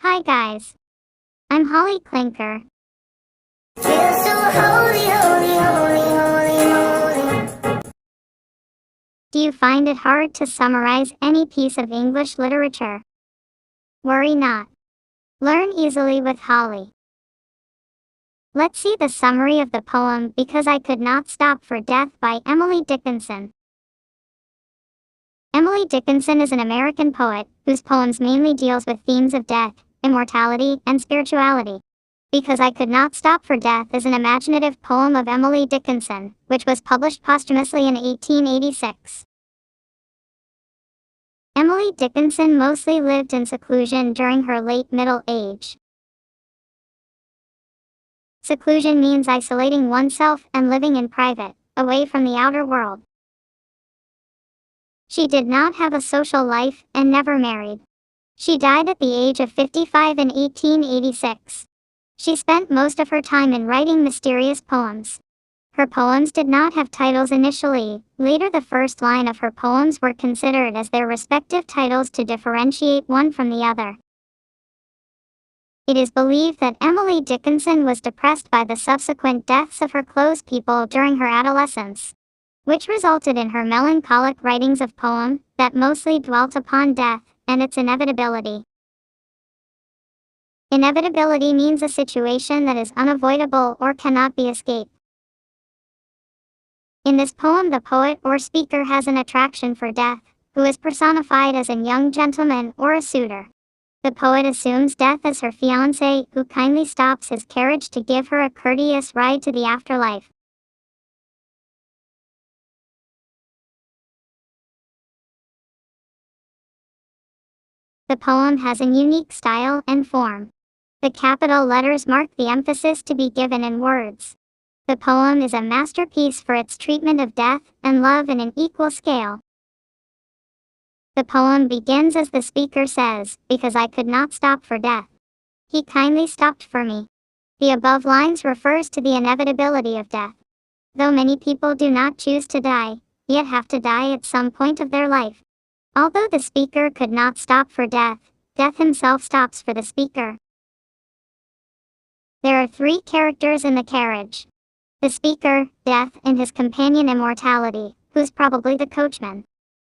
Hi guys, I'm Hollie Clinker. Feel so holy, holy, holy, holy, holy. Do you find it hard to summarize any piece of English literature? Worry not. Learn easily with Hollie. Let's see the summary of the poem Because I Could Not Stop for Death by Emily Dickinson. Emily Dickinson is an American poet whose poems mainly deals with themes of death, immortality, and spirituality. Because I Could Not Stop for Death is an imaginative poem of Emily Dickinson, which was published posthumously in 1886. Emily Dickinson mostly lived in seclusion during her late middle age. Seclusion means isolating oneself and living in private, away from the outer world. She did not have a social life and never married. She died at the age of 55 in 1886. She spent most of her time in writing mysterious poems. Her poems did not have titles initially. Later the first line of her poems were considered as their respective titles to differentiate one from the other. It is believed that Emily Dickinson was depressed by the subsequent deaths of her close people during her adolescence, which resulted in her melancholic writings of poem that mostly dwelt upon death and its inevitability. Inevitability means a situation that is unavoidable or cannot be escaped. In this poem, the poet or speaker has an attraction for death, who is personified as a young gentleman or a suitor. The poet assumes death as her fiancé, who kindly stops his carriage to give her a courteous ride to the afterlife. The poem has a unique style and form. The capital letters mark the emphasis to be given in words. The poem is a masterpiece for its treatment of death and love in an equal scale. The poem begins as the speaker says, "Because I could not stop for death. He kindly stopped for me." The above lines refers to the inevitability of death. Though many people do not choose to die, yet have to die at some point of their life. Although the speaker could not stop for death, death himself stops for the speaker. There are three characters in the carriage: the speaker, death, and his companion immortality, who's probably the coachman.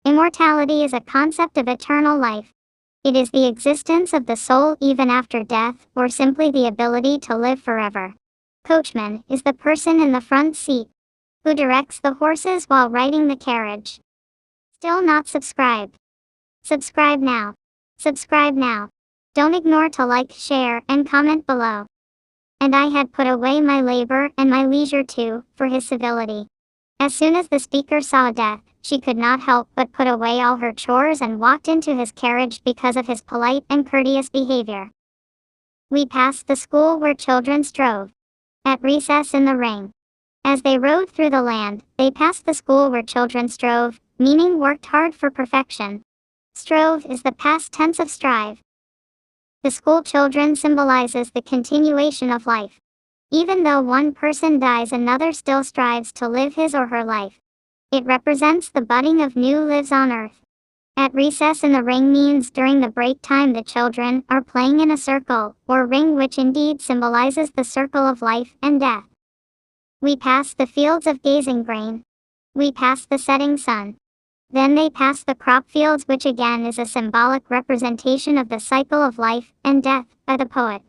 Immortality is a concept of eternal life. It is the existence of the soul even after death, or simply the ability to live forever. Coachman is the person in the front seat, who directs the horses while riding the carriage. Still not subscribed? Subscribe now. Subscribe now. Don't ignore to like, share, and comment below. And I had put away my labor and my leisure too, for his civility. As soon as the speaker saw death, she could not help but put away all her chores and walked into his carriage because of his polite and courteous behavior. We passed the school where children strove at recess in the ring. As they rode through the land, they passed the school where children strove, meaning worked hard for perfection. Strove is the past tense of strive. The school children symbolizes the continuation of life. Even though one person dies, another still strives to live his or her life. It represents the budding of new lives on earth. At recess in the ring means during the break time the children are playing in a circle, or ring, which indeed symbolizes the circle of life and death. We passed the fields of gazing grain. We passed the setting sun. Then they passed the crop fields, which again is a symbolic representation of the cycle of life and death by the poet.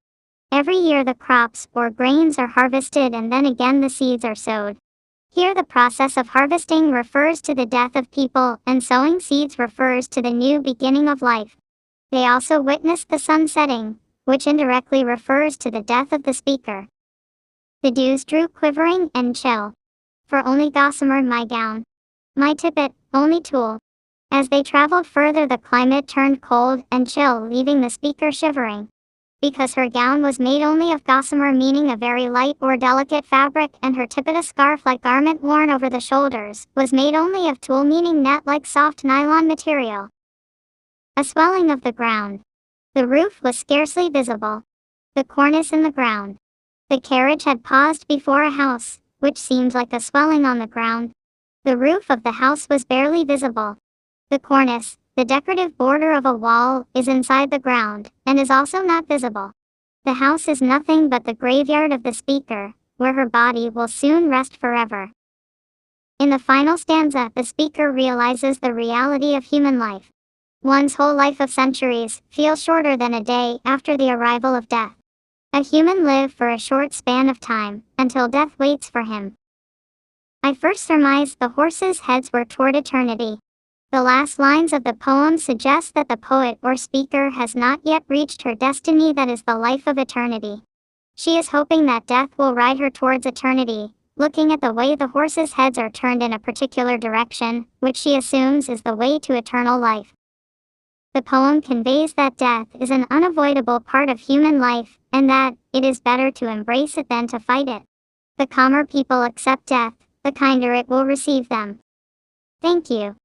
Every year the crops or grains are harvested and then again the seeds are sowed. Here the process of harvesting refers to the death of people, and sowing seeds refers to the new beginning of life. They also witnessed the sun setting, which indirectly refers to the death of the speaker. The dews drew quivering and chill. For only gossamer my gown, my tippet, only tulle. As they traveled further the climate turned cold and chill, leaving the speaker shivering. Because her gown was made only of gossamer, meaning a very light or delicate fabric, and her tippet, a scarf-like garment worn over the shoulders, was made only of tulle, meaning net-like soft nylon material. A swelling of the ground. The roof was scarcely visible. The cornice in the ground. The carriage had paused before a house, which seemed like a swelling on the ground. The roof of the house was barely visible. The cornice, The decorative border of a wall is inside the ground, and is also not visible. The house is nothing but the graveyard of the speaker, where her body will soon rest forever. In the final stanza, the speaker realizes the reality of human life. One's whole life of centuries feels shorter than a day after the arrival of death. A human lives for a short span of time, until death waits for him. I first surmised the horses' heads were toward eternity. The last lines of the poem suggest that the poet or speaker has not yet reached her destiny, that is the life of eternity. She is hoping that death will ride her towards eternity, looking at the way the horses' heads are turned in a particular direction, which she assumes is the way to eternal life. The poem conveys that death is an unavoidable part of human life, and that it is better to embrace it than to fight it. The calmer people accept death, the kinder it will receive them. Thank you.